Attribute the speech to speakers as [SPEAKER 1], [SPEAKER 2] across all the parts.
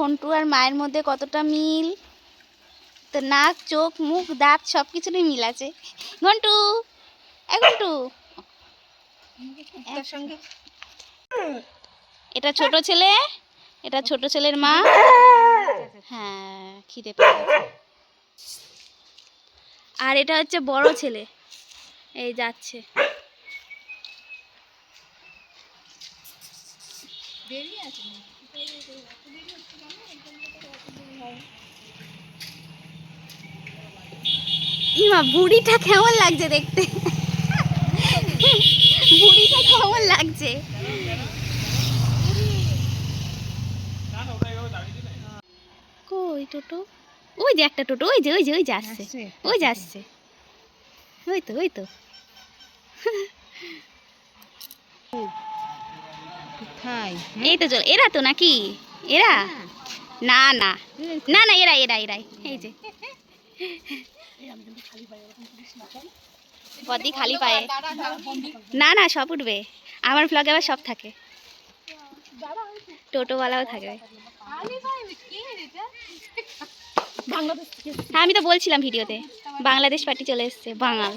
[SPEAKER 1] ঘন্টু আর মায়ের মধ্যে কতটা মিল। তো নাক, চোখ, মুখ, দাঁত সব কিছুরই মিল আছে। ঘন্টু, ঘন্টু, এটা ছোট ছেলে, এটা ছোট ছেলের মা। হ্যাঁ, খিদে পেয়ে গেছে। আর এটা হচ্ছে বড় ছেলে, এই যাচ্ছে। ইমা, বুড়িটা কেমন লাগছে দেখতে? বুড়িটা কেমন লাগছে? কই টোটো? ওই যে একটা টোটো, ওই যে ওই যে ওই যে আসছে, ওই যে আসছে, ওই তো ওই তো। এই তো চল। এরা তো নাকি? এরা? না না না না, এরা এরা এরাই। এই যে বদি খালি পায়ে। না না, সব উঠবে। আমার ব্লগে আবার সব থাকে, টোটোওয়ালাও থাকবে। হ্যাঁ, আমি তো বলছিলাম ভিডিওতে, বাংলাদেশ পার্টি চলে এসছে, বাঙাল।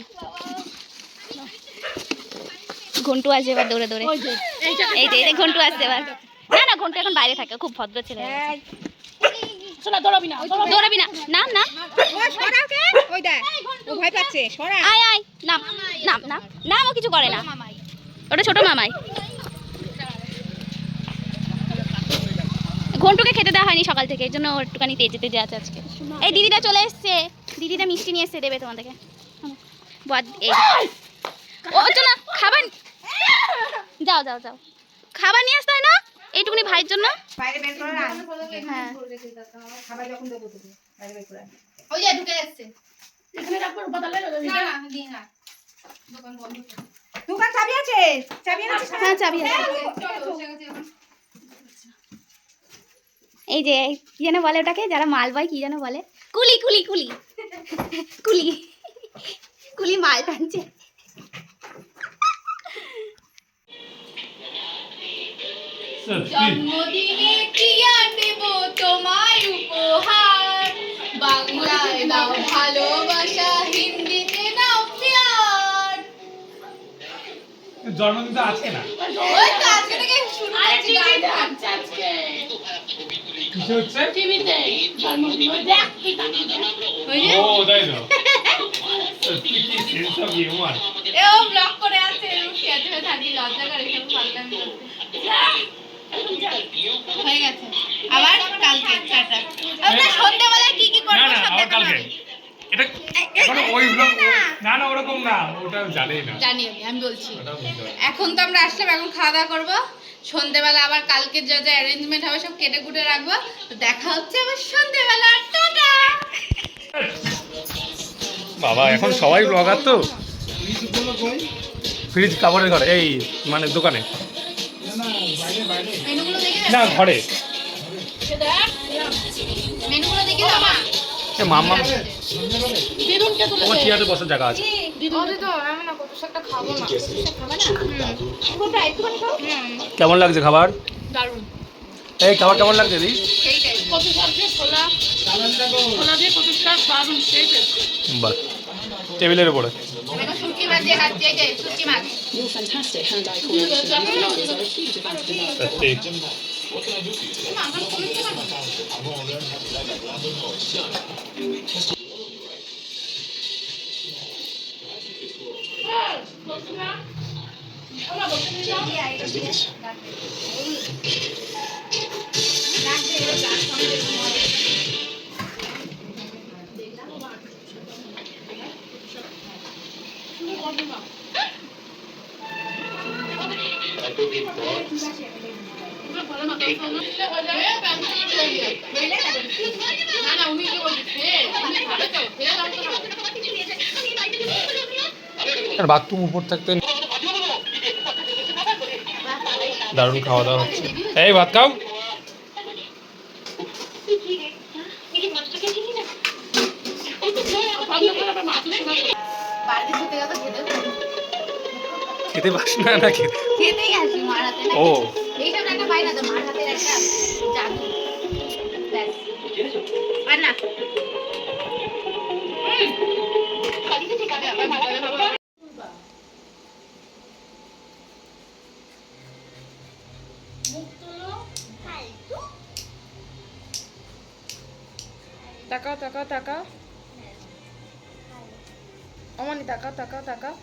[SPEAKER 1] ঘন্টু আসবে এবার দৌড়ে দৌড়ে। এই যে ঘন্টু আসছে এবার। না না, ঘন্টু এখন বাইরে থাকে, খুব ভদ্র ছেলে। দৌড়াবি না, নাম না। আয় আয়, নাম নাম নাম নাম। ও কিছু করে না, ওটা ছোট মামাই। ঘন্টুকে খেতে দেওয়া হয়নি সকাল থেকে, এই জন্য একটুখানি তেজে তেজে আছে আজকে। এই দিদিটা চলে এসছে, দিদিটা মিষ্টি নিয়ে এসছে, দেবে তোমাদেরকে। ওর জন্য খাবার, যাও যাও যাও, খাবার নিয়ে আসতে হয় না এইটুকুনি ভাইয়ের জন্য। এই যে কি যেন বলে ওটাকে, যারা মাল বয়, কি যেন বলে? কুলি কুলি কুলি কুলি কুলি মাল টানছে। জন্মদিনে কি দেব তোমায় উপহার, বাংলায় দাও ভালোবাসা, হিন্দিতে দাও প্যার।
[SPEAKER 2] জন্মদিন তো আছে না,
[SPEAKER 1] ওই তো আজকে থেকে শুরু হচ্ছে গান হচ্ছে আজকে।
[SPEAKER 2] কিছু হচ্ছে
[SPEAKER 1] টিভিতে জন্মদিন ওই দেখ ওই যে
[SPEAKER 2] ও তাই তো কি কি সেন্স অফ হিউমার।
[SPEAKER 1] এও ব্লগ করে আছে, এও শেয়ার করে থাকি, লজ্জা করে সব পাল্টাম হয়ে গেছে। আবার কালকে টাটা। আমরা সন্ধ্যাবেলায় কি কি করব
[SPEAKER 2] না না,
[SPEAKER 1] সব
[SPEAKER 2] আবার
[SPEAKER 1] দেখাবো।
[SPEAKER 2] কালকে এটা এখনো ওই ব্লগ। না না, ওরকম না, ওটা জানেই না।
[SPEAKER 1] জানি আমি বলছি। এখন তো আমরা আসলাম, এখন খাওয়া দাওয়া করবো। সন্ধ্যাবেলা আবার কালকে যা যা অ্যারেঞ্জমেন্ট হবে সব কেটে কুটে রাখবো। তো দেখা হচ্ছে আবার সন্ধ্যাবেলা। টাটা।
[SPEAKER 2] বাবা, এখন সবাই ব্লগার তো। ফ্রিজ কাপড়ের ঘরে, এই মানে দোকানে
[SPEAKER 1] মেনুগুলো দেখে
[SPEAKER 2] না, ঘরে।
[SPEAKER 1] মেনুগুলো দেখে দাও মা।
[SPEAKER 2] মাম্মা
[SPEAKER 1] দিদুনকে তুলে
[SPEAKER 2] তোমার চেয়ারে বসার জায়গা আছে।
[SPEAKER 1] আমি না কত শাকটা খাবো না। খাবে না? পুরোটা একটুখানি খাও।
[SPEAKER 2] কেমন লাগছে খাবার?
[SPEAKER 1] দারুণ।
[SPEAKER 2] এই খাবার কেমন লাগছে দি?
[SPEAKER 1] সেইটাই। কত শাক দিয়ে ছোলা দিয়ে কত শাক দারুণ খেয়েছে।
[SPEAKER 2] বাহ, টেবিলের উপরে
[SPEAKER 1] এখন শুটকি মাছ দিয়ে খাচ্ছি, এই যে শুটকি মাছ।
[SPEAKER 3] Your fantastic hand-eye coordination is a huge advantage in our
[SPEAKER 2] bathroom উপর থাকতে দারুণ খাওয়া দাওয়া হচ্ছে। এই ভাত খাও। খেতে পাস না না
[SPEAKER 1] খেতেই আসি মার হাতে।
[SPEAKER 2] ও
[SPEAKER 1] এইসব একটা পাই না তো, মার হাতের একটা জাদু। তাকাও তাকাও তাকাও, অমনি তাকাও তাকাও তাকাও,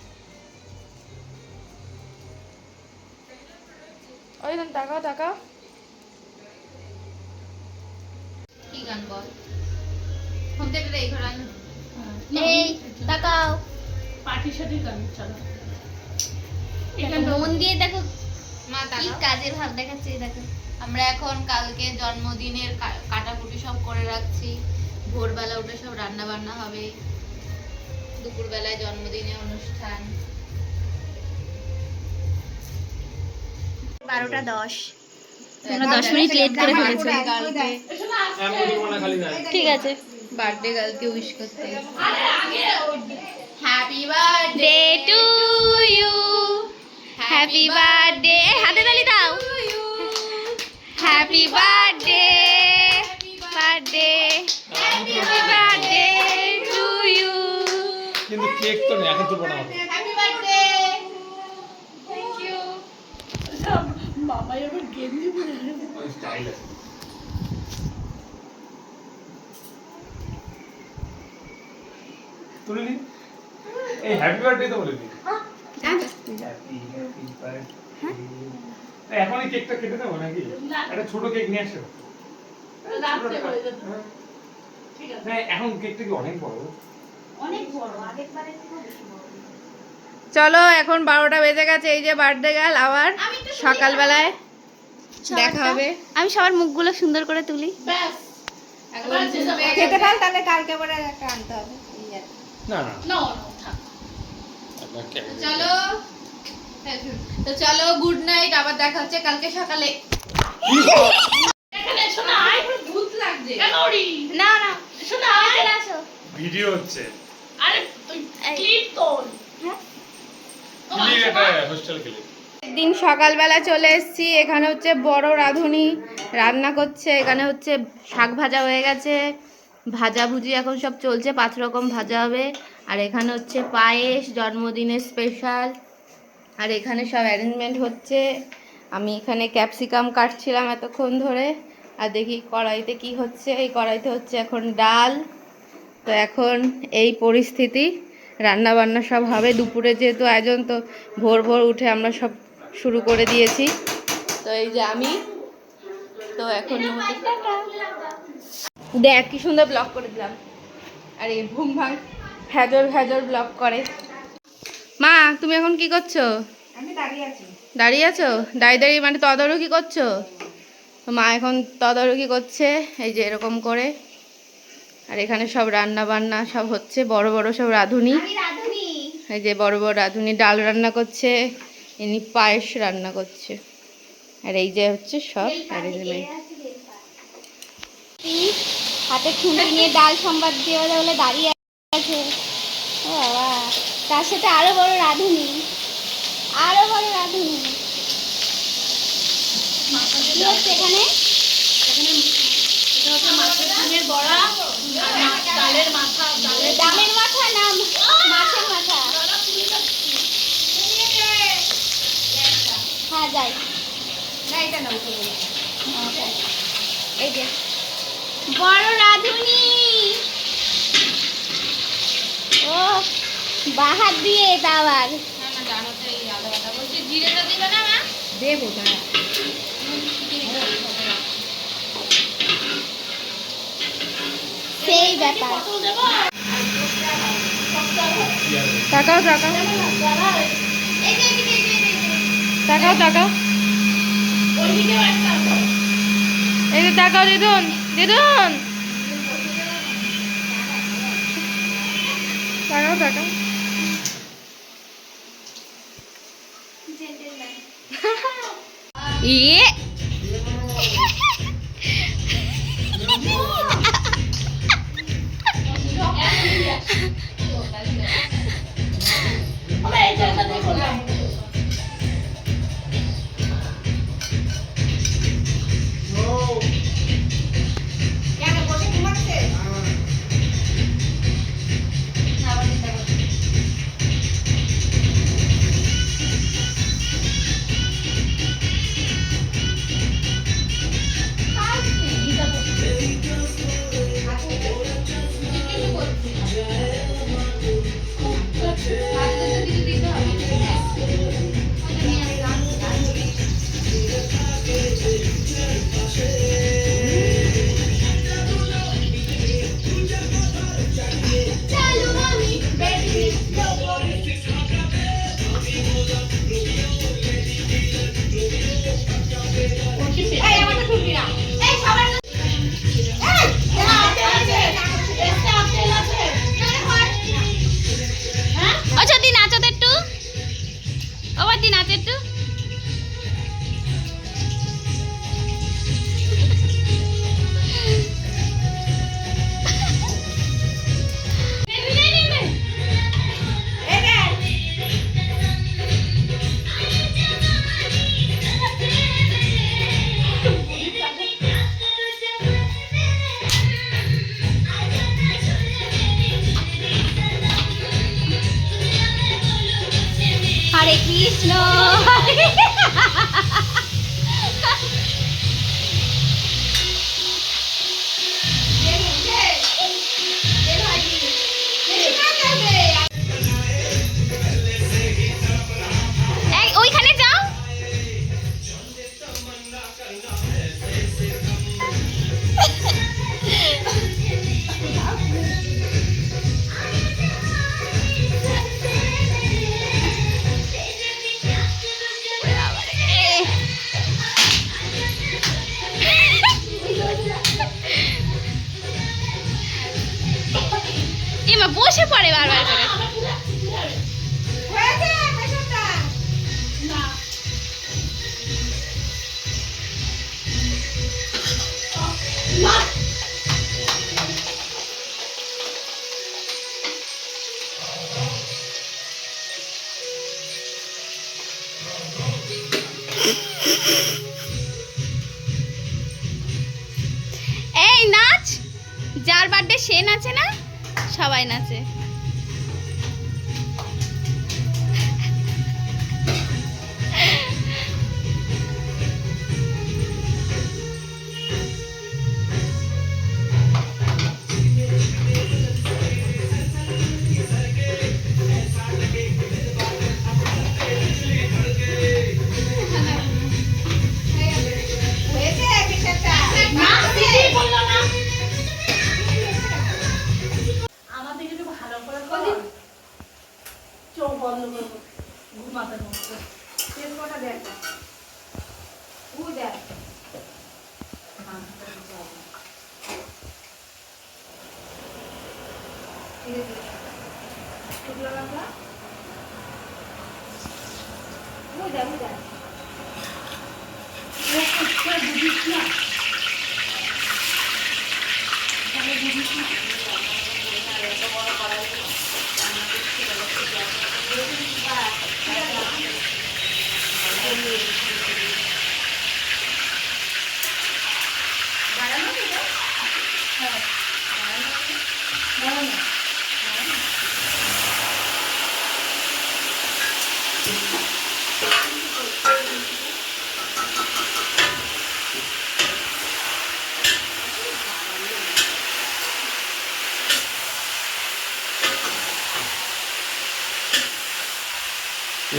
[SPEAKER 1] ওই তাকাও তাকাও। কি গান বল? ফোন থেকে এই ঘর আন।
[SPEAKER 4] এই তাকাও,
[SPEAKER 3] পার্টি শার্টি গান চলো।
[SPEAKER 4] মন দিয়ে দেখো
[SPEAKER 1] মা
[SPEAKER 4] কি
[SPEAKER 1] তাকাও।
[SPEAKER 4] কাজের ভাব দেখাচ্ছে, এই দেখো।
[SPEAKER 1] আমরা এখন কালকে জন্মদিনের কাটাকুটি সব করে রাখছি। ভোরবেলা উঠে সব রান্না বান্না হবে, দুপুরবেলায় জন্মদিনে অনুষ্ঠান।
[SPEAKER 4] 12:10 তোমরা 10 মিনিট লেট করে ফেলেছো। ঠিক আছে।
[SPEAKER 1] বার্থডে গার্লকে উইশ করতে happy birthday
[SPEAKER 4] day to you, happy birthday, হাতে তালি দাও। Happy birthday, birthday, happy birthday to you.
[SPEAKER 2] কিন্তু কেক তো নেই, এখন তুলবো না।
[SPEAKER 1] Happy birthday. Thank you.
[SPEAKER 3] বাবা এবার গেঞ্জি পরে
[SPEAKER 2] ওই স্টাইল আছে। তুলে নি। এই হ্যাপি বার্থডে তো বলে দিই। Happy birthday. এখনই কেকটা কেটে দেবো নাকি? একটা ছোট কেক নিয়ে আসো।
[SPEAKER 3] রাত্রে হয়ে যাবে। ঠিক আছে।
[SPEAKER 2] না, এখন কেকটা কি অনেক বড়?
[SPEAKER 3] অনেক বড়, আগের বারে থেকে বেশি বড়।
[SPEAKER 1] চলো এখন 12টা বেজে গেছে। এই যে বার্থডে গার্ল আবার সকালবেলায় দেখা হবে।
[SPEAKER 4] আমি সবার মুখগুলো সুন্দর করে তুলি।
[SPEAKER 3] ব্যাস।
[SPEAKER 1] খেতে
[SPEAKER 5] পার তাহলে কালকে পরে একটা আনতে হবে।
[SPEAKER 2] না না।
[SPEAKER 3] না থাক।
[SPEAKER 1] চলো, তো চলো, গুড নাইট। আবার দেখা হচ্ছে কালকে সকালে।
[SPEAKER 3] এখানে শোনা আয়,
[SPEAKER 1] ভূত লাগছে।
[SPEAKER 3] কেন ওরি?
[SPEAKER 4] না না,
[SPEAKER 3] শোনা আয়।
[SPEAKER 4] চলে আসো।
[SPEAKER 2] ভিডিও হচ্ছে।
[SPEAKER 3] আরে তুই ক্লিপ তোল।
[SPEAKER 2] ক্লিপ এটা হোস্টেল ক্লিপ।
[SPEAKER 1] একদিন সকালবেলা চলে এসেছি। এখানে হচ্ছে বড় রাঁধুনি রান্না করছে। এখানে হচ্ছে শাক ভাজা হয়ে গেছে, ভাজা ভুজি এখন সব চলছে, 5 রকম ভাজা হবে। আর এখানে হচ্ছে পায়েস, জন্মদিনের স্পেশাল। আর এখানে সব অ্যারেঞ্জমেন্ট হচ্ছে। আমি এখানে ক্যাপসিকাম কাটছিলাম এতক্ষণ ধরে। আর দেখি কড়াইতে কি হচ্ছে। এই কড়াইতে হচ্ছে এখন ডাল। তো এখন এই পরিস্থিতি, রান্না বান্না সব হবে দুপুরে, যেহেতু আয়োজন, তো ভোর ভোর উঠে আমরা সব শুরু করে দিয়েছি। তো এই যে আমি, তো এখন দেখ কি সুন্দর ব্লগ করে দিলাম। আর এই ভুম ভাং ভেজর ভেজর ব্লগ করে। মা তুমি এখন কি করছো?
[SPEAKER 5] আমি দাঁড়িয়ে আছি।
[SPEAKER 1] দাঁড়িয়ে আছো? দাঁড়িয়ে দাঁড়িয়ে মানে তদারকি করছো? তো মা এখন তদারকি করছে এই যে এরকম করে। আর এখানে সব রান্না বান্না সব হচ্ছে, বড় বড় সব রাঁধুনি।
[SPEAKER 4] আমি রাধুনি।
[SPEAKER 1] এই যে বড় বড় রাঁধুনি ডাল রান্না করছে, ইনি পায়েস রান্না করছে। আর এই যে হচ্ছে সব অ্যারেঞ্জমেন্ট।
[SPEAKER 4] হাতে খুন্তি নিয়ে ডাল সম্বাদ দিয়ে বলে দাঁড়িয়ে আছে। ও বাবা, তার সাথে আরো বড় রাঁধুনি, আরো বড় রাঁধুনি। কি হচ্ছে এখানে?
[SPEAKER 3] ডিমের বড়া, ডালের মাথা,
[SPEAKER 4] ডালের মাথা না মাছের মাথা? হ্যাঁ যাই। আচ্ছা। এই যে বড় রাঁধুনি, ও বাহার দিয়ে এটা আবার।
[SPEAKER 1] জিরেটা দিবে না মা?
[SPEAKER 5] দেবো দাঁড়া।
[SPEAKER 4] সেই ব্যাপার।
[SPEAKER 1] তাকাও তাকাও
[SPEAKER 4] এই যে এদিকে, এই যে, এই যে, এই যে।
[SPEAKER 1] তাকাও তাকাও,
[SPEAKER 3] ওইদিকেও একটা আছে।
[SPEAKER 1] এই যে তাকাও দিদুন, দিদুন তাকাও তাকাও। ইয়ে
[SPEAKER 3] আমরা এই জায়গাটা দিয়ে করলাম।
[SPEAKER 5] কেন বসে ঘুমাচ্ছে?
[SPEAKER 4] কৃষ্ণ এই ওইখানে যাও। এমা বসে পড়ে বারবার করে। এই নাচ, যার বার্থডে সে নাচে না, সবাই নাচে।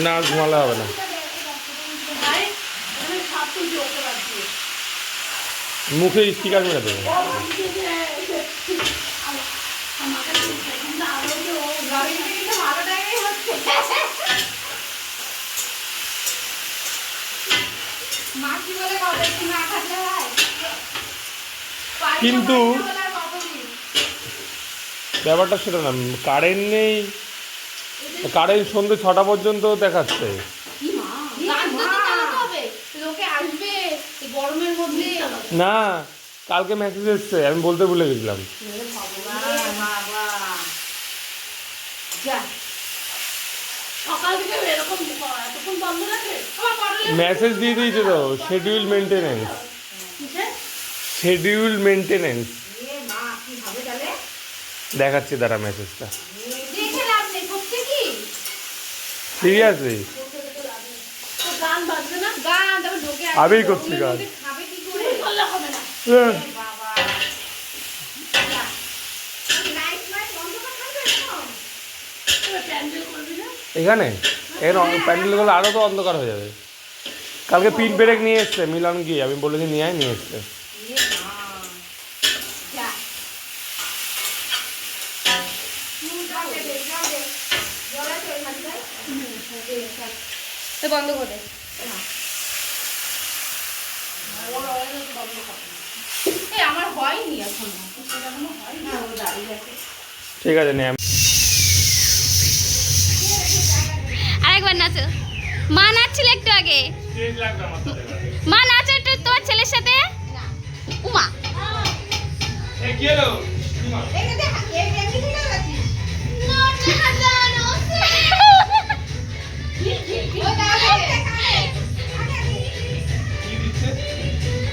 [SPEAKER 2] না ঘুমালে হবে না, মুখে স্টিকার মেরে দেবে। কিন্তু ব্যাপারটা সেটা না, কারেন্ট নেই, কারেন্ট সন্ধ্যে 6টা পর্যন্ত দেখাচ্ছে। না কালকে মেসেজ এসছে, আমি বলতে ভুলে গেছিলাম। মেসেজ দিয়ে দিয়েছে তো, শিডিউল মেনটেনেন্স, শিডিউল মেনটেনেন্স দেখাচ্ছি, দাঁড়া মেসেজটা। সিরিয়াসলি আমি করছি কাজ। এখানে এখানে প্যান্ডেল গুলো আরো তো অন্ধকার হয়ে যাবে। কালকে পিন পেরেক নিয়ে এসছে মিলন গিয়ে, আমি বলেছি নিয়ে আয়, নিয়ে এসছে।
[SPEAKER 1] বন্ধ করে আমার হয়নি এখন,
[SPEAKER 2] ঠিক আছে নে।
[SPEAKER 4] আরেকবার নাচো। মা নাচছিল একটু আগে, মা নাচো একটু তোমার ছেলের সাথে। উমা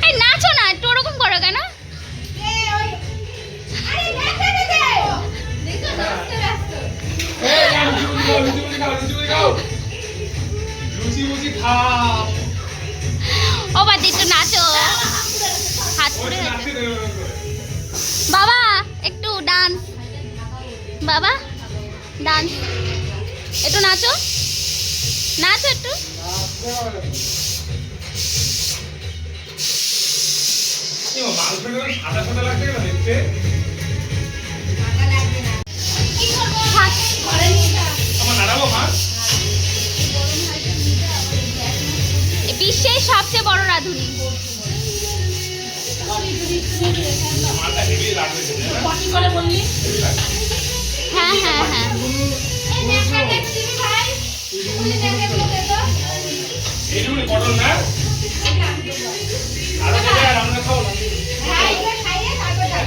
[SPEAKER 4] এই নাচো না, একটু ওরকম করো কেন? ডান্স, একটু নাচো, নাচো একটু।
[SPEAKER 2] মাংসটা সাদা সাদা লাগছে না দেখতে।
[SPEAKER 4] থাক।
[SPEAKER 2] আমার নাড়াবো মাছ।
[SPEAKER 4] বিশ্বের সবচেয়ে বড় রাঁধুনি।
[SPEAKER 2] মাছটা হেভি লাগবে খেতে, না?
[SPEAKER 4] হ্যাঁ হ্যাঁ হ্যাঁ।
[SPEAKER 2] এইটুকুনি পটল না? আরো দেবে আর আমরা খাবো না। হ্যাঁ।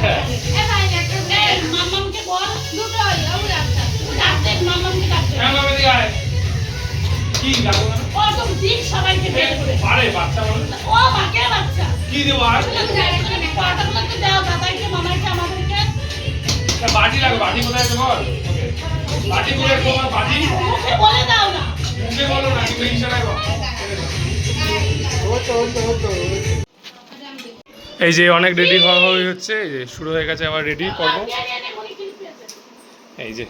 [SPEAKER 2] হ্যাঁ, মামা দিকে আয়। কি যাবো না? পারে বাচ্চা বলে। কি দেবো আর? তা বাটি লাগবে, বাটি কোথায় আছে বল? ওকে। বাটি কোথায় তোমার বাটি? মুখে বলো না, কিন্তু ইশারায় বল। এই যে অনেক রেডি হওয়া হচ্ছে, এই যে শুরু হয়ে গেছে আবার রেডি পর্ব। এই যে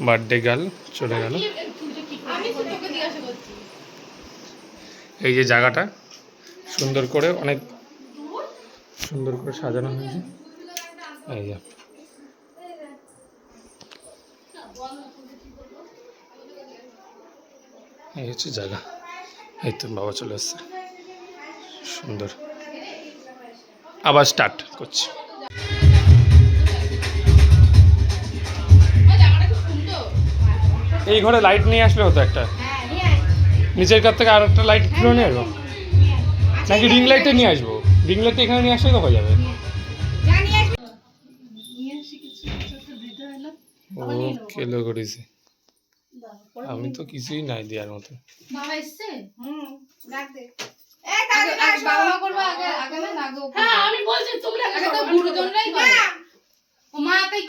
[SPEAKER 2] বার্থডে গার্ল চলে গেল। এই যে জায়গাটা সুন্দর করে, অনেক সুন্দর করে সাজানো হয়েছে। এই যে এই হচ্ছে জায়গা। এই তো বাবা চলে আসছে, সুন্দর। আবার স্টার্ট করছি। এই ঘরে লাইট নিয়ে আসলে হতো একটা, নিচের কাছ থেকে আর একটা লাইট কিনে নিয়ে আসবো, নাকি রিং লাইটে নিয়ে আসবো? রিং লাইটটা এখানে নিয়ে আসলে তো হয়ে যাবে। ও কেলো করেছে, আমি তো কিছুই নাই দেওয়ার মতো।
[SPEAKER 1] বাবা এসছে?
[SPEAKER 5] ডাক দে।
[SPEAKER 1] বাবা মা করবো আগে, আগে না আগে ও করবে। আগে তো গুরুজনরাই করে। ও মা তাই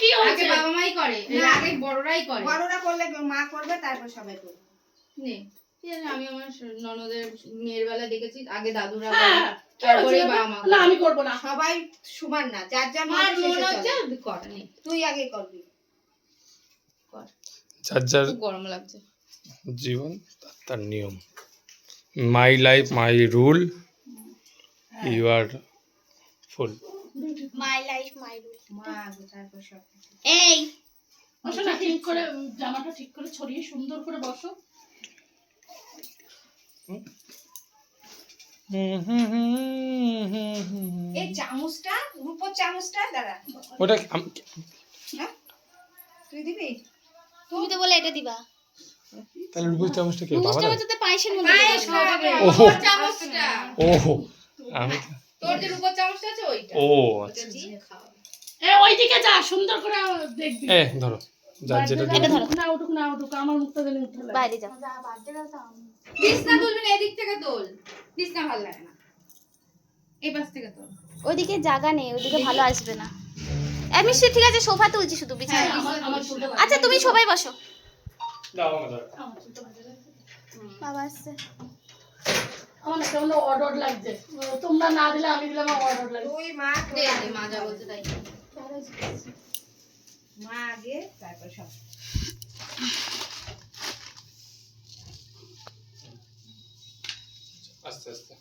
[SPEAKER 1] কি? আগে বাবা মাই করে, এর আগে বড়রাই করে।
[SPEAKER 5] বড়রা করলে মা করবে, তারপর সবাই করবে।
[SPEAKER 1] নে, কি জানি, আমি আমার ননদের মেয়ের বেলা দেখেছি আগে দাদুরা করে, তারপরেই বাবা মা করে।
[SPEAKER 6] আমি করবো না।
[SPEAKER 5] সবাই সমান না, যার যার
[SPEAKER 1] আমার
[SPEAKER 5] মনে
[SPEAKER 1] মনে
[SPEAKER 5] হচ্ছে
[SPEAKER 1] হচ্ছে কর, নে
[SPEAKER 5] তুই আগে করবি।
[SPEAKER 1] কর।
[SPEAKER 2] যার যার
[SPEAKER 1] খুব গরম লাগছে।
[SPEAKER 2] জীবন তার নিয়ম। My life my rule, you are fool.
[SPEAKER 4] My life my rule.
[SPEAKER 5] মা আগে, তারপর সব কিছু।
[SPEAKER 4] এই
[SPEAKER 6] বসো, ঠিক করে জামাটা ঠিক করে ছড়িয়ে সুন্দর করে বসো।
[SPEAKER 5] এই চামচটা, রূপোর চামচটা দাঁড়া,
[SPEAKER 2] ওটা
[SPEAKER 5] হ্যাঁ তুই দিবি?
[SPEAKER 4] তুমি তো বলে এটা দিবা।
[SPEAKER 2] তাহলে রূপোর চামচটা কে?
[SPEAKER 4] বুঝতে
[SPEAKER 2] বাবা?
[SPEAKER 4] পারছো তো পায়েসের মধ্যে
[SPEAKER 5] পায়েস
[SPEAKER 4] দেবে।
[SPEAKER 5] খাওয়াবে।
[SPEAKER 2] ওহো।
[SPEAKER 1] রূপোর চামচটা,
[SPEAKER 2] ওহো, আমি
[SPEAKER 1] তোর যে রূপোর চামচটা আছে ওইটা।
[SPEAKER 2] ও
[SPEAKER 1] ওটা
[SPEAKER 2] আচ্ছা।
[SPEAKER 1] দিয়ে খাওয়াবে।
[SPEAKER 6] ওইদিকে যা, সুন্দর করে দেখবি।
[SPEAKER 2] এ ধরো, যার যেটা
[SPEAKER 4] এটা
[SPEAKER 2] দিবে।
[SPEAKER 4] ধরো।
[SPEAKER 6] না উঠুক, না উঠুক, আমার মুখটা যেন উঠতে লাগে।
[SPEAKER 4] বাইরে যাও।
[SPEAKER 1] বিছনা তুলবি না, এদিক থেকে তোল, বিছনা ভালো লাগে না, এই পাশ থেকে তোল।
[SPEAKER 4] ওইদিকে জায়গা নেই, ওইদিকে ভালো আসবে না। আমি ঠিক আছে, সোফা তুলছি শুধু বিছানা।
[SPEAKER 1] হ্যাঁ, আমার চুলটা
[SPEAKER 4] আচ্ছা তুমি সবাই বসো।
[SPEAKER 2] দাও আমাকে দাও।
[SPEAKER 6] আমার চুলটা বাজে লাগছে।
[SPEAKER 4] বাবা আসছে।
[SPEAKER 6] আমার না কেমন অড লাগছে। তোমরা না দিলে আমি দিলাম, আমার অড লাগছে।
[SPEAKER 5] তুই মা,
[SPEAKER 1] দে দে, মা যা বলছে তাই।
[SPEAKER 5] মা আগে, তারপর সব।
[SPEAKER 2] আস্তে আস্তে।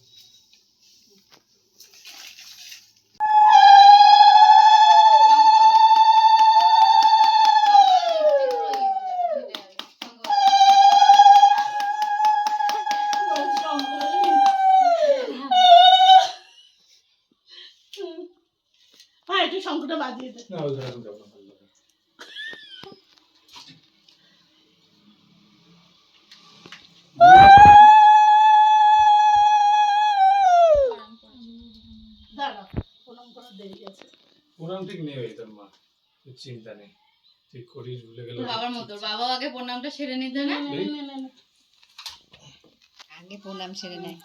[SPEAKER 6] হ্যাঁ, একটু শঙ্কটা বাজিয়ে দে।
[SPEAKER 2] না ওইখানে আমি যাবো না, ভালো লাগে না।
[SPEAKER 6] দাঁড়া, প্রণাম করার দেরি আছে।
[SPEAKER 2] প্রণাম ঠিক নেই ওই তোর মা, তুই চিন্তা নেই, তুই করিস ভুলে গেল।
[SPEAKER 1] তোর বাবার মতো, বাবাও আগে প্রণামটা সেরে নিতে না।
[SPEAKER 5] আগে প্রণাম সেরে নেয়।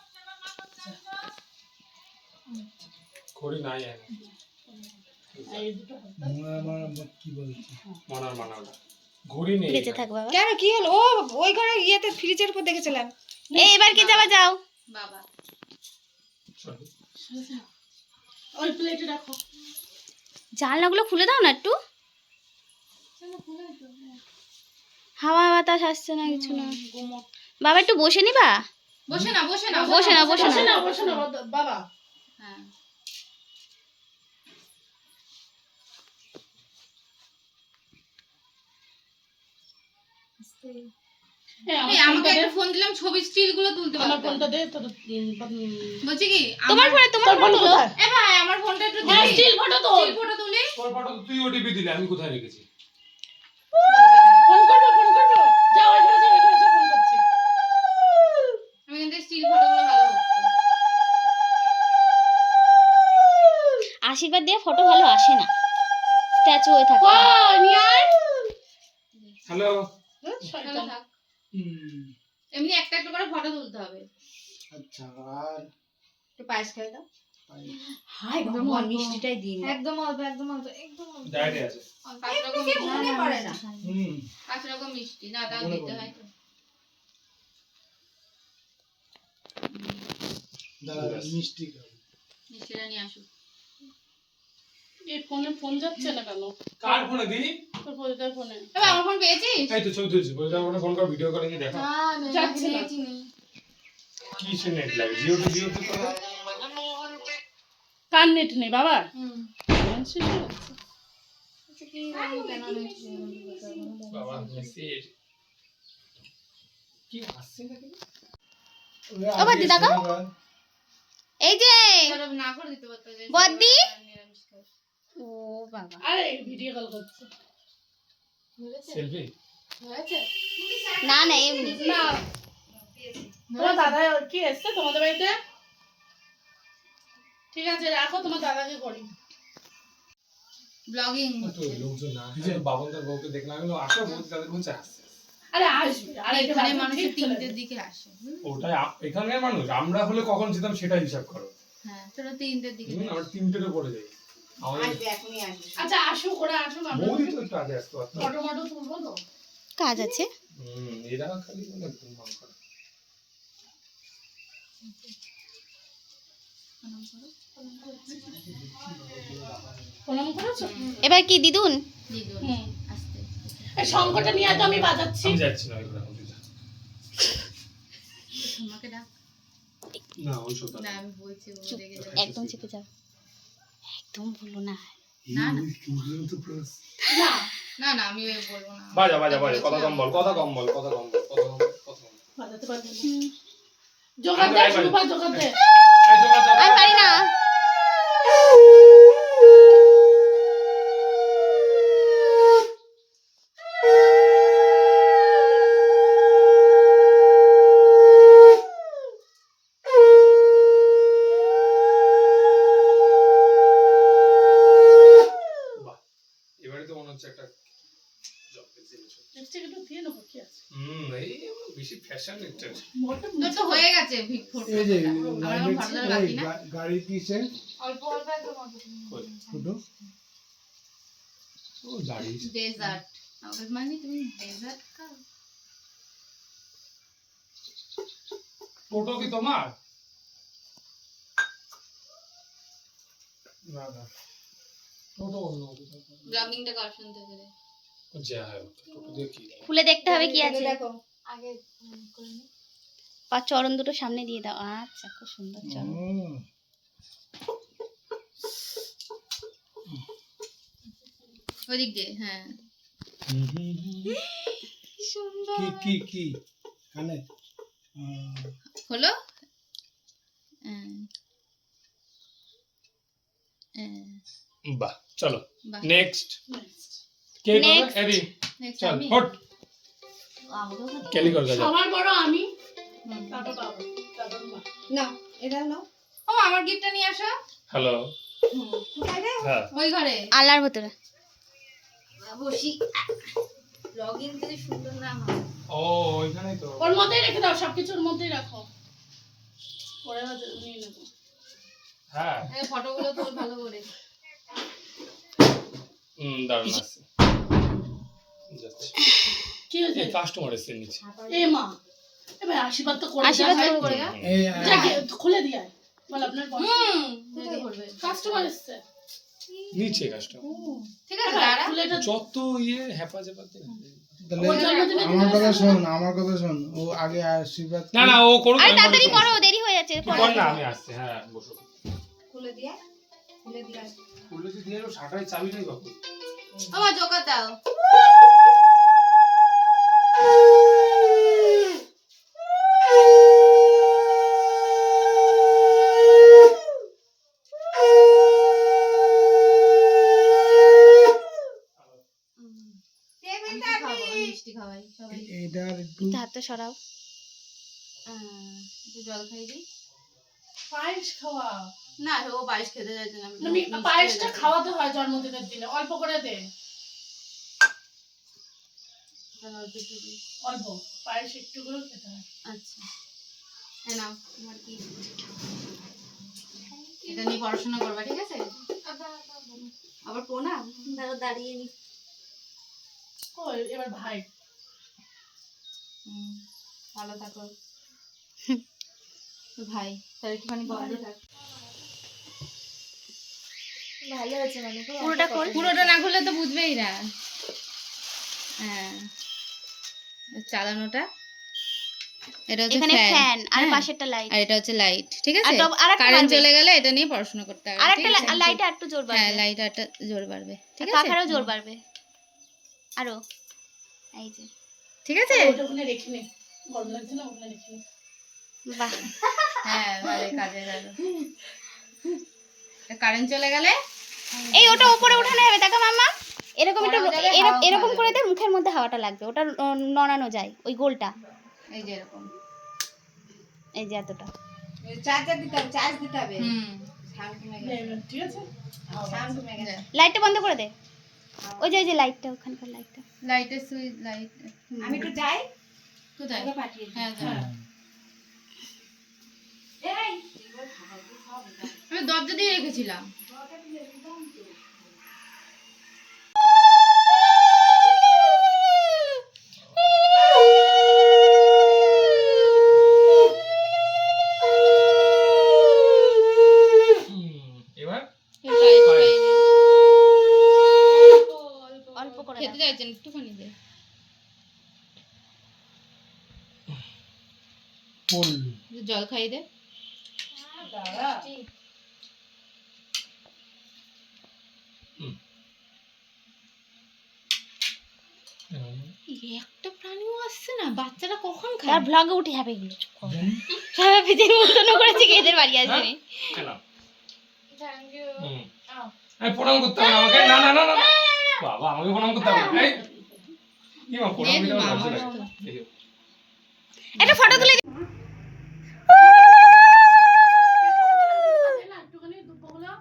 [SPEAKER 2] করি নাই আমি।
[SPEAKER 6] এই দুটো
[SPEAKER 2] মনার মানাও না। ঘুরি নেই।
[SPEAKER 4] ফ্রিজে থাক বাবা।
[SPEAKER 5] কেন, কি হলো? ও ওই ঘরে ইয়েতে ফ্রিজের উপর দেখেছিলাম।
[SPEAKER 4] এবার কে যাবা যাও।
[SPEAKER 1] বাবা
[SPEAKER 2] চল।
[SPEAKER 6] ওই প্লেটে রাখো।
[SPEAKER 4] জানলাগুলো খুলে দাও না একটু। হাওয়া বাতাস আসছে না, কিছু না। বাবা একটু বসে নিবা?
[SPEAKER 1] বসে না বসে না
[SPEAKER 4] বসে না, বসে
[SPEAKER 6] বসে
[SPEAKER 4] না।
[SPEAKER 6] না বসে না বাবা।
[SPEAKER 1] হ্যাঁ এই আমাকে একটা ফোন দিলাম ছবি স্টিল গুলো তুলতে
[SPEAKER 6] আমার
[SPEAKER 1] পারতাম।
[SPEAKER 6] ফোনটা দে তোর
[SPEAKER 1] বলছি কি
[SPEAKER 4] তোমার ফোনে, তোমার ফোন তুলো।
[SPEAKER 1] এ ভাই আমার ফোনটা একটু
[SPEAKER 6] হ্যাঁ
[SPEAKER 1] দিবি?
[SPEAKER 6] স্টিল ফটো তোল।
[SPEAKER 1] স্টিল ফটো তুলি।
[SPEAKER 2] তোর ফটো তুই ওটিপি দিলে, আমি কোথায় রেখেছি?
[SPEAKER 6] ফোন করবো যাও ওইখানে যাও ফোন করছি।
[SPEAKER 1] আমি কিন্তু স্টিল ফটোগুলো ভালো হচ্ছে।
[SPEAKER 4] আশীর্বাদ দিয়ে ফটো ভালো আসে না, স্ট্যাচু হয়ে থাকে।
[SPEAKER 6] নিয়ে আয়।
[SPEAKER 2] হ্যালো।
[SPEAKER 1] ভালো থাক। এমনি একটা একটা করে ফটো তুলতে হবে।
[SPEAKER 7] আচ্ছা আর
[SPEAKER 5] একটু পায়েস খাই দাও।
[SPEAKER 6] হাই
[SPEAKER 5] বাবা মিষ্টিটাই দিন।
[SPEAKER 1] একদম অল্প একদম অল্প একদম অল্প।
[SPEAKER 2] ডায়েরি আছে।
[SPEAKER 1] 5 রকম
[SPEAKER 5] কে
[SPEAKER 1] মিষ্টি।
[SPEAKER 5] মনে পড়ে না।
[SPEAKER 1] 5 রকম মিষ্টি না তাও
[SPEAKER 7] মনে
[SPEAKER 1] দিতে
[SPEAKER 7] পড়ে
[SPEAKER 1] হয় তো।
[SPEAKER 7] দাদা মিষ্টি খাও।
[SPEAKER 1] মিষ্টিটা নিয়ে আসুক।
[SPEAKER 6] এই ফোনে ফোন যাচ্ছে না কেন?
[SPEAKER 2] কার ফোনে দিই?
[SPEAKER 6] তোর পরিতার ফোনে
[SPEAKER 1] এবার আমার ফোন পেয়েছিস?
[SPEAKER 2] এই তো ছবি তুলছি, বলতে আমার ফোন কর, ভিডিও কলিং এ দেখা।
[SPEAKER 6] যাচ্ছে না।
[SPEAKER 2] কি সে নেট লাগে? জিও তো তো
[SPEAKER 6] কার নেট নেই বাবা?
[SPEAKER 1] হুম।
[SPEAKER 6] শেষ হয়ে যাচ্ছে।
[SPEAKER 1] আচ্ছা কি জানি কেন মিষ্টি
[SPEAKER 2] বাবা মেসেজ কি আসছে নাকি?
[SPEAKER 4] ও বাদি দেখো, এই যে
[SPEAKER 1] চলো না করে দিতে পারতো যে
[SPEAKER 4] বদ্দি।
[SPEAKER 1] নিরামিষ খাই।
[SPEAKER 4] ও বাবা,
[SPEAKER 6] আরে ভিডিও কল করছে।
[SPEAKER 2] সেলফি?
[SPEAKER 1] হয়েছে?
[SPEAKER 4] না না এমনি।
[SPEAKER 6] না তোমার দাদা কি এসছে তোমাদের বাড়িতে? ঠিক আছে রাখো, তোমার দাদাকে করি।
[SPEAKER 1] ব্লগিং
[SPEAKER 2] তো লোকজন না, বাবনদার বউকে দেখলাম, আমি আসো বলতে তাদের বলছে আসছে।
[SPEAKER 6] আরে আসবে, আরে
[SPEAKER 1] এখানে মানুষের 3টের দিকে আসে।
[SPEAKER 2] ওটাই এখানকার মানুষ, আমরা হলে কখন যেতাম সেটা হিসাব করো।
[SPEAKER 1] হ্যাঁ তোরা 3টের দিকে
[SPEAKER 2] আমরা 3টেরও পরে যাই। আমাদের
[SPEAKER 5] আসবে এখনই আসবে।
[SPEAKER 6] আচ্ছা আসো, ওরা আসুন, আমরা
[SPEAKER 2] বৌদি তো একটু আগে আসতে পারতো।
[SPEAKER 6] ফটো মটো তুলবো তো।
[SPEAKER 4] কাজ আছে।
[SPEAKER 2] এরা খালি বলে ঘুম ভাঙ করে।
[SPEAKER 6] প্রণাম করেছো?
[SPEAKER 4] এবার কি দিদুন?
[SPEAKER 1] দিদুন
[SPEAKER 6] হুম।
[SPEAKER 1] আসতে।
[SPEAKER 6] এই শঙ্করটা নিয়ে তো আমি বাজাচ্ছি।
[SPEAKER 2] আমি যাচ্ছি না ওইগুলো এখন তুই যা।
[SPEAKER 1] আমাকে ডাক।
[SPEAKER 2] না ওই সব
[SPEAKER 1] না আমি বলছি ও রেগে যাবে।
[SPEAKER 4] একদম চেপে যাও, একদম বলো না।
[SPEAKER 1] না না
[SPEAKER 6] না
[SPEAKER 1] না না আমি ওই বলবো না।
[SPEAKER 2] বাজা বাজা বাজা, কথা কম বল, কথা কম বল, কথা কম বল, কথা কম বল, কথা কম বল।
[SPEAKER 6] বাজাতে পারবো না। জোগাড় দে, শুভা জোগাড় দে।
[SPEAKER 2] এই জোগাড় দাও।
[SPEAKER 4] আমি পারি না।
[SPEAKER 2] বাহ, এবারে তো মনে হচ্ছে একটা job পেয়েছি কিছু।
[SPEAKER 6] লিপস্টিক একটু দিয়ে নেবো, কি আছে?
[SPEAKER 2] এই আমার বেশি ফ্যাশন এটা।
[SPEAKER 6] মোটে
[SPEAKER 1] তোর তো হয়ে গেছে ভিক ফটো।
[SPEAKER 7] এই যে
[SPEAKER 1] আমরা ফটোটা বাকি না।
[SPEAKER 7] গাড়ি কিসে
[SPEAKER 1] অল্প অল্প একদম অল্প।
[SPEAKER 7] ফুটো
[SPEAKER 2] ও দাঁড়িয়ে
[SPEAKER 1] ডেজার্ট। আমাকে মানে তুমি ডেজার্ট খাও।
[SPEAKER 2] টোটো কি তোমার? না না, টোটো অন্য কোথাও।
[SPEAKER 1] ব্লগিংটা কর শুনতে পেরে।
[SPEAKER 2] যা হয় হোক, টোটো দিয়ে কি?
[SPEAKER 4] খুলে দেখতে হবে কি আছে।
[SPEAKER 5] দেখো
[SPEAKER 1] আগে করে নি।
[SPEAKER 4] পা চরণ দুটো সামনে দিয়ে দাও। আচ্ছা, খুব সুন্দর চরণ।
[SPEAKER 1] ওদিক দিয়ে হ্যাঁ।
[SPEAKER 7] কি কি কি কানে
[SPEAKER 1] হলো?
[SPEAKER 2] বাহ, চলো
[SPEAKER 1] বাহ।
[SPEAKER 2] নেক্সট কে করবে?
[SPEAKER 4] Next.
[SPEAKER 2] এদি
[SPEAKER 1] নেক্সট
[SPEAKER 2] চল
[SPEAKER 1] আমি।
[SPEAKER 2] হট
[SPEAKER 1] আমাকেও খাতে
[SPEAKER 2] কেলি কর গা।
[SPEAKER 6] সবার বড় আমি,
[SPEAKER 1] হুম।
[SPEAKER 6] তারপর বাবা, তারপর মা।
[SPEAKER 5] না এটা নাও।
[SPEAKER 1] ও আমার গিফটটা নিয়ে আসো।
[SPEAKER 2] হ্যালো।
[SPEAKER 5] কোথায় রে?
[SPEAKER 2] হ্যাঁ
[SPEAKER 1] ওই ঘরে।
[SPEAKER 4] আল্লাহর ভেতরে।
[SPEAKER 1] বসি। লগইন যদি সুন্দর না হয়।
[SPEAKER 2] ও ওইখানেই তো।
[SPEAKER 6] ওর মধ্যেই রেখে দাও, সবকিছুর মধ্যেই রাখো। পরে আবার নিয়ে নেবো।
[SPEAKER 2] হ্যাঁ
[SPEAKER 1] এই ফটোগুলো তোর ভালো করে।
[SPEAKER 2] দারুণ আছে। যাচ্ছে
[SPEAKER 6] কি হয়েছে?
[SPEAKER 2] এই কাস্টমার এসে নিচে।
[SPEAKER 6] এ মা, এবার আশীর্বাদ তো করে
[SPEAKER 4] আশীর্বাদ
[SPEAKER 6] দাও।
[SPEAKER 1] করে গা।
[SPEAKER 7] এই
[SPEAKER 6] যাকে খুলে দিয়ে আয়। বল আপনার
[SPEAKER 1] হুম। কোথায় করবে?
[SPEAKER 6] কাস্টমার এসছে।
[SPEAKER 7] নিচে গাছটা
[SPEAKER 1] ঠিক আছে দাঁড়া।
[SPEAKER 6] ফুলেটা
[SPEAKER 7] যত হ্যাপা জ্যাপাতে
[SPEAKER 6] ওর জন্মদিনে
[SPEAKER 7] আমার কথা শোন ও আগে আশীর্বাদ
[SPEAKER 2] না না ও করুক
[SPEAKER 4] আরে
[SPEAKER 2] আমি
[SPEAKER 4] তাড়াতাড়ি
[SPEAKER 2] বলি।
[SPEAKER 4] করো, দেরি হয়ে যাচ্ছে।
[SPEAKER 2] তুই কর না আমি আসছি হ্যাঁ বসো
[SPEAKER 5] খুলে দিয়া খুলে দিয়া
[SPEAKER 2] খুলে দিয়ে শাটারের চাবিটাই বাবু
[SPEAKER 1] আমার জোকা দাও। মিষ্টি খাওয়াই সবাই।
[SPEAKER 7] এটার একটু
[SPEAKER 4] হাতটা সরাও।
[SPEAKER 1] একটু জল খাই দিই।
[SPEAKER 6] পায়েস খাওয়া
[SPEAKER 1] না ও পায়েস খেতে যাচ্ছে না।
[SPEAKER 6] আমি পায়েসটা খাওয়াতে হয় জন্মদিনের দিনে, অল্প করে দে,
[SPEAKER 1] অল্প একটু দিই।
[SPEAKER 6] অল্প পায়েস একটু করে খেতে হয়।
[SPEAKER 1] আচ্ছা এই নাও তোমার কি এটা নিয়ে পড়াশোনা করবা ঠিক আছে? আবার পো না
[SPEAKER 4] দাঁড়িয়ে নি।
[SPEAKER 6] কই এবার ভাই
[SPEAKER 1] ভালো থাকো ভাই তাহলে একটুখানি বন্ধ থাক।
[SPEAKER 4] ভালো আছে মানে পুরোটা খোল।
[SPEAKER 1] পুরোটা না খুললে তো বুঝবেই না। হ্যাঁ চালানোটা এটা হচ্ছে
[SPEAKER 4] এখানে ফ্যান আর
[SPEAKER 1] হ্যাঁ।
[SPEAKER 4] পাশেরটা লাইট।
[SPEAKER 1] আর এটা হচ্ছে লাইট ঠিক আছে?
[SPEAKER 4] আর আরেকটা
[SPEAKER 1] কারেন্ট
[SPEAKER 4] বাড়বে।
[SPEAKER 1] চলে গেলে এটা নিয়ে পড়াশোনা করতে হবে।
[SPEAKER 4] আরেকটা
[SPEAKER 1] ঠিক আছে?
[SPEAKER 4] লাইট একটু জোর বাড়বে।
[SPEAKER 1] হ্যাঁ লাইট একটা জোর বাড়বে ঠিক আছে?
[SPEAKER 4] পাখারও জোর বাড়বে আরো। এই যে
[SPEAKER 1] ঠিক আছে?
[SPEAKER 6] ওটা ওখানে রেখে নে, গরম লাগছে না ওখানে রেখে নে।
[SPEAKER 4] বাহ,
[SPEAKER 1] হ্যাঁ ভালো কাজে গেল। কারেন্ট চলে গেলে
[SPEAKER 4] এই ওটা উপরে উঠানো যাবে। দেখো মাম্মা, এরকম একটু
[SPEAKER 1] করা যাবে, হাওয়া
[SPEAKER 4] এরকম
[SPEAKER 1] খাওয়া
[SPEAKER 4] করে
[SPEAKER 1] যাবে।
[SPEAKER 4] দে, মুখের মধ্যে হাওয়াটা লাগবে। ওটা নড়ানো যায় ওই গোলটা।
[SPEAKER 1] এই যে এরকম
[SPEAKER 4] এই যে এতটা।
[SPEAKER 5] চার্জার দিতে হবে, চার্জ দিতে হবে।
[SPEAKER 1] হুম
[SPEAKER 5] সাউন্ড কমে
[SPEAKER 6] নে,
[SPEAKER 5] গেছে,
[SPEAKER 6] ঠিক আছে
[SPEAKER 5] সাউন্ড কমে গেছে।
[SPEAKER 4] লাইটটা বন্ধ করে দে। ওই যে লাইটটা, ওখানকার লাইটটা।
[SPEAKER 1] লাইটের সুইচ লাইট
[SPEAKER 5] আমি একটু যাই,
[SPEAKER 1] কোথায়?
[SPEAKER 5] ওকে পাঠিয়ে দিই।
[SPEAKER 1] হ্যাঁ যাও।
[SPEAKER 5] এই
[SPEAKER 1] আমি দরজা দিয়ে রেখেছিলাম।
[SPEAKER 2] এবার
[SPEAKER 4] অল্প করে
[SPEAKER 1] খেতে
[SPEAKER 4] দাও।
[SPEAKER 1] চাইছেন একটুখানি দে।
[SPEAKER 7] পড়লো
[SPEAKER 1] জল খাই দে।
[SPEAKER 6] দাঁড়া
[SPEAKER 1] একটা প্রাণীও আসছে না, বাচ্চারা কখন
[SPEAKER 4] তার
[SPEAKER 1] খায়?
[SPEAKER 4] ব্লগে উঠে যাবে এগুলো। চুপ করো। সবাই পিছিয়ে মন্তন্য করেছে কি এদের বাড়ি আসবে।
[SPEAKER 2] খেলাম আমি প্রণাম করতে হবে না আমাকে? না না না না না। বাবা আমাকে প্রণাম করতে হবে না। এই কি মা প্রণাম
[SPEAKER 1] দে
[SPEAKER 2] দিতে
[SPEAKER 1] মা,
[SPEAKER 2] হবে
[SPEAKER 1] আমার
[SPEAKER 2] না?
[SPEAKER 1] তো।
[SPEAKER 2] এই যে।
[SPEAKER 4] একটা ফটো তুলে
[SPEAKER 6] দে না একটুখানি দুপুরগুলো।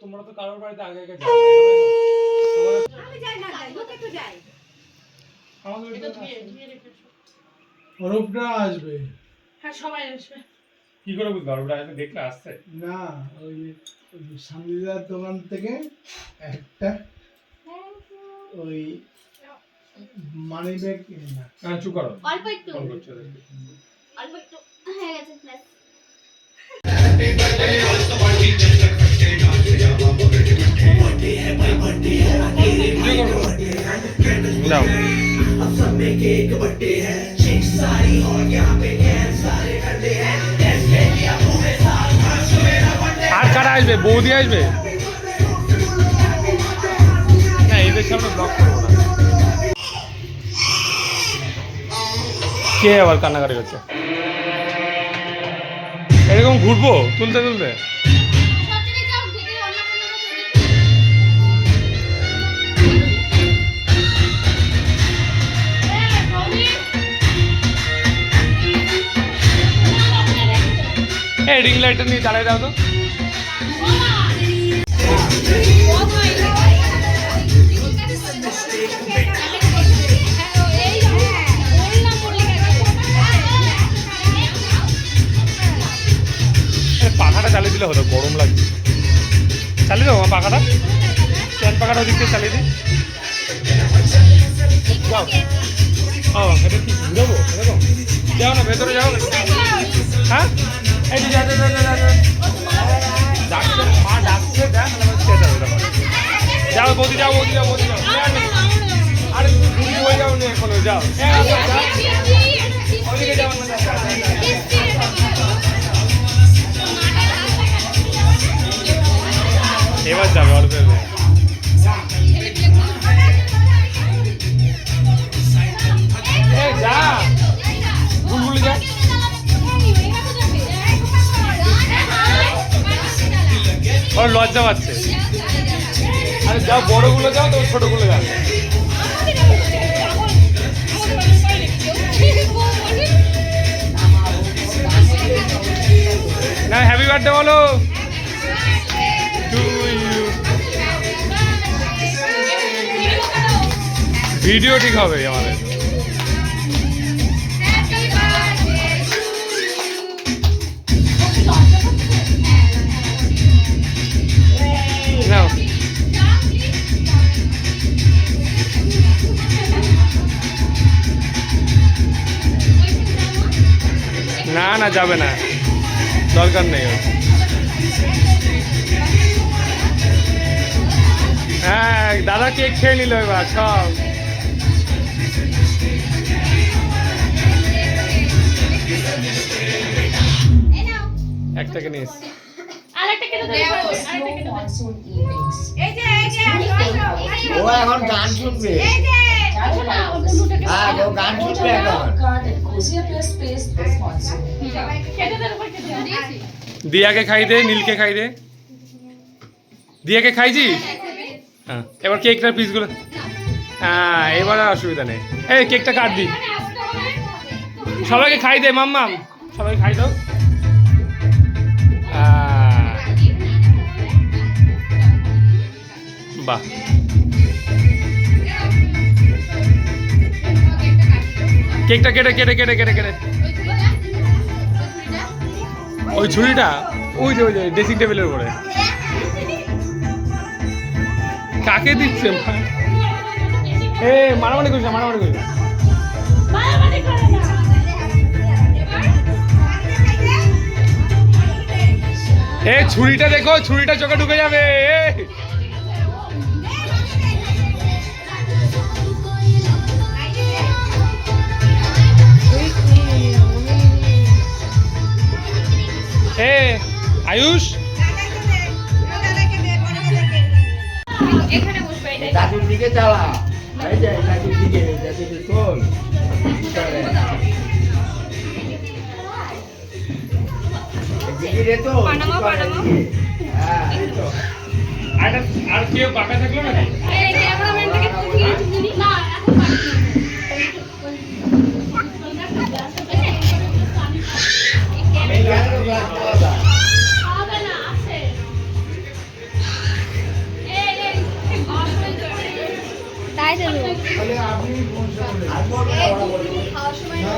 [SPEAKER 2] তোমরা তো কারোর বাড়িতে আগে আগে যাও না, এটা দেখো।
[SPEAKER 5] আমি যাই না, যাই, ওকে তো যাই।
[SPEAKER 2] আমাদের
[SPEAKER 6] এটা
[SPEAKER 2] বাড়িতে
[SPEAKER 6] ধুয়ে
[SPEAKER 2] আসো।
[SPEAKER 6] ধুয়ে রেখেছো।
[SPEAKER 7] অরূপটা আসবে
[SPEAKER 6] হ্যাঁ সবাই আসবে।
[SPEAKER 2] কি করে বুঝবো আর ওটা দেখলে আসছে?
[SPEAKER 7] না ওই সান্দিদার দোকান থেকে একটা ওই মানি ব্যাগ কিনে না
[SPEAKER 2] না চুপ করো
[SPEAKER 4] অল্প একটু,
[SPEAKER 2] ফোন করছো ওদেরকে।
[SPEAKER 4] অল্প একটু হয়ে গেছে ব্যাস।
[SPEAKER 2] যাও আর কারা আসবে? বৌদি আসবে না, এদের সামনে ব্লক করবো না। কে আবার কান্নাকাটি করছে? এরকম ঘুরবো তুলতে তুলতে? এই রিং লাইটটা নিয়ে চালিয়ে দাও তো। পাখাটা চালিয়ে দিলে হতো, গরম লাগছে। চালিয়ে দাও পাখাটা, ফ্যান পাখাটা ওদিক থেকে চালিয়ে দিই। যাও ও এটা কি ঘুরাবো এরকম যাও না ভেতরে যাও হ্যাঁ এই যে যাও ডাকছে মা ডাকছে দেখ যাও বৌদি যাও বৌদি যাও বৌদি যাও আরে তুমি ঘুরি হয়ে যাও না এখনো যাও ওইদিকে যাও না এবার যাবে অল্প যা বুলবুলি যা ওর লজ্জা পাচ্ছে আরে যাও বড়গুলো যাও তো ছোটগুলো যাবে না হ্যাপি বার্থডে বলো টু ইউ ভিডিও ঠিক হবে আমাদের নাও না না যাবে না দরকার নেই হ্যাঁ দাদা কেক খেয়ে নিল এবার সব একটাকে নিস
[SPEAKER 6] আরেকটা কেটে দেবো আরেকটা কেটে দেবো
[SPEAKER 5] এই যে
[SPEAKER 8] ও এখন গান শুনবে
[SPEAKER 6] না অন্যটাকে
[SPEAKER 8] হ্যাঁ ও গান শুনবে এখন
[SPEAKER 6] কেটে দেবো কেটে দেবো
[SPEAKER 2] দিয়াকে খাই দে নীলকে খাই দে দিয়াকে খাইছি হ্যাঁ এবার কেকটার পিসগুলো হ্যাঁ এবার আর অসুবিধা নেই এই কেকটা কাট দি সবাইকে খাই দে মাম্মাম সবাই খাই দাও বাহ কেকটা কেটে কেটে কেটে কেটে কেটে ওই ছুরিটা ওই যে ড্রেসিং টেবিলের উপরে কাকে দিচ্ছে এ মারামারি করিস না মারামারি করিস না
[SPEAKER 6] মারামারি করে না
[SPEAKER 2] এ ছুরিটা দেখো ছুরিটা চোখে ঢুকে যাবে আয়ুষ
[SPEAKER 1] এখানে বসবে এটাই
[SPEAKER 8] দাদুর দিকে চালা এই যে দাদুর দিকে শোন দিকে রে তো
[SPEAKER 1] পানামা পানামা
[SPEAKER 8] হ্যাঁ এই তো
[SPEAKER 2] আর কেউ বাঁকা থাকলো না
[SPEAKER 1] এই ক্যামেরাম্যানটাকে তুই তুই
[SPEAKER 6] না
[SPEAKER 8] এই গানটা বাজা
[SPEAKER 6] হবে না আছে এই
[SPEAKER 4] তাই তো
[SPEAKER 7] তাহলে আপনি কোন সময়
[SPEAKER 8] আর বল না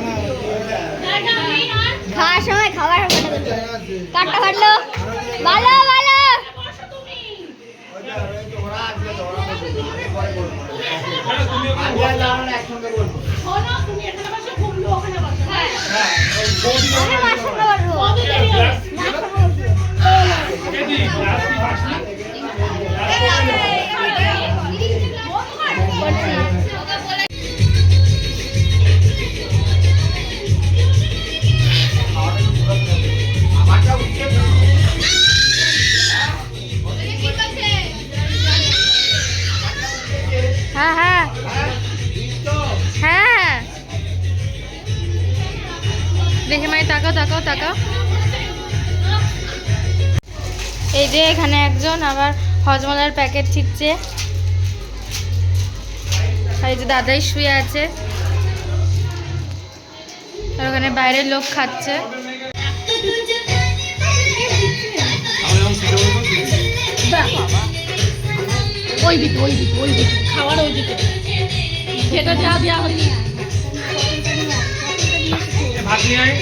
[SPEAKER 6] না আমি আর
[SPEAKER 4] খাওয়ার সময় খাবার হবে না
[SPEAKER 7] জায়গা আছে
[SPEAKER 4] কাটটা কাটলো ভালো ভালো
[SPEAKER 6] বসো তুমি
[SPEAKER 8] ওরা আসবে তো ওরা বলবে পরে বলবো আমি আর লাউন একসঙ্গে বলবো
[SPEAKER 6] শোনো তুমি এখানে বসে ঘুমলো ওখানে বসো হ্যাঁ
[SPEAKER 4] আমি মার সঙ্গে বলবো
[SPEAKER 6] কত দেরি হবে
[SPEAKER 4] মার সঙ্গে বলবো
[SPEAKER 8] আমারটা উঠে
[SPEAKER 4] হ্যাঁ হ্যাঁ হ্যাঁ
[SPEAKER 1] দেখে মাই তাকাও তাকাও তাকাও এই যে এখানে একজন আবার হজমলার প্যাকেট ছিটছে আর এই যে দাদাই শুয়ে আছে আর ওখানে বাইরের লোক খাচ্ছে
[SPEAKER 6] ওই দিকে খাওয়ার ওই দিকে যেটা যা দেওয়া হচ্ছে
[SPEAKER 2] ভাত নিয়ে আয়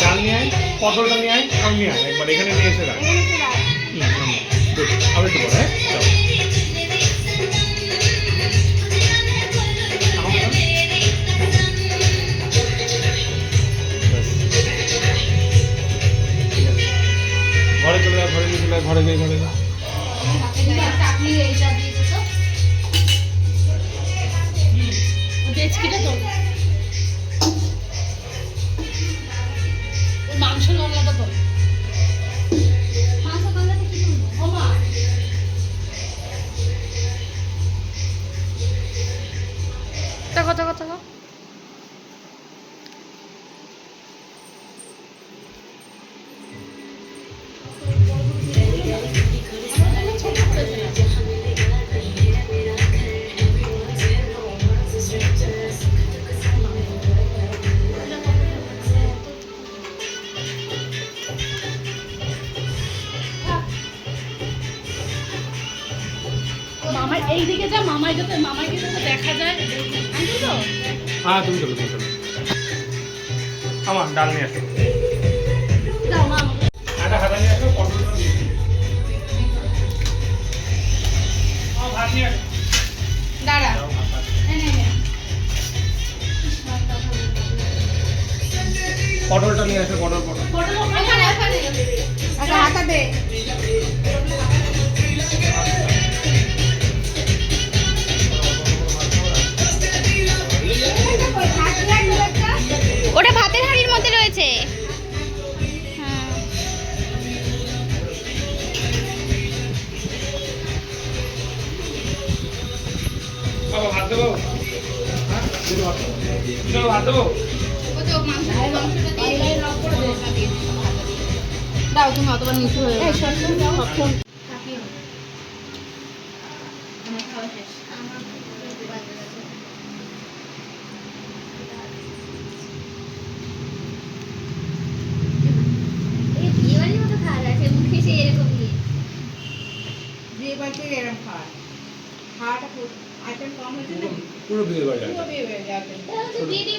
[SPEAKER 2] ডাল নিয়ে আয় পটলটা নিয়ে আয় সব নিয়ে আয় একবার এখানে নিয়ে এসে রাখ আবার একটু বড় হ্যাঁ
[SPEAKER 6] ডেচকিটা তো ওই মাংসের গঙ্গাটা তো
[SPEAKER 4] মাংস গন্ধটা কি করবো?
[SPEAKER 6] ও মা
[SPEAKER 1] তাকো তাকো তাকো।
[SPEAKER 6] মামাই এইদিকে যা মামাইকে যাতে দেখা যায় আনছি তো
[SPEAKER 2] হ্যাঁ তুমি চলো তুমি চলো। আমার ডাল নিয়ে আসো,
[SPEAKER 6] দাও মা আমাকে।
[SPEAKER 2] একটা হাতা নিয়ে আসো, পটলটা দিয়ে দিই। আমার ভাত নিয়ে আসো।
[SPEAKER 1] দাঁড়া।
[SPEAKER 2] পটলটা নিয়ে আসো, পটল।
[SPEAKER 6] পটল ওখানে
[SPEAKER 1] ওখানে ওখানে একটা হাতা দে।
[SPEAKER 4] ওটা ভাতের হাঁড়ির মধ্যে রয়েছে। হ্যাঁ
[SPEAKER 2] বাবা ভাত দেবো? চলো ভাত দেবো?
[SPEAKER 1] ও তো মাংসটা দিয়ে দাও, তুমি অতবার নিচু হয়ে যাবে। কাঁপিও না। আমার খাওয়া শেষ।
[SPEAKER 4] এই বিয়ে বাড়ির মতো খাওয়া যাচ্ছে মুখে সে এরকম দিয়ে।
[SPEAKER 5] বিয়ে বাড়িতে এরকম খাওয়াটা আইটেম কম হয়েছে নাকি
[SPEAKER 2] পুরো বিয়ে বাড়ি
[SPEAKER 5] পুরো বিয়ে বাড়ি আইটেম
[SPEAKER 4] তাহলে তো বিয়ে দিয়ে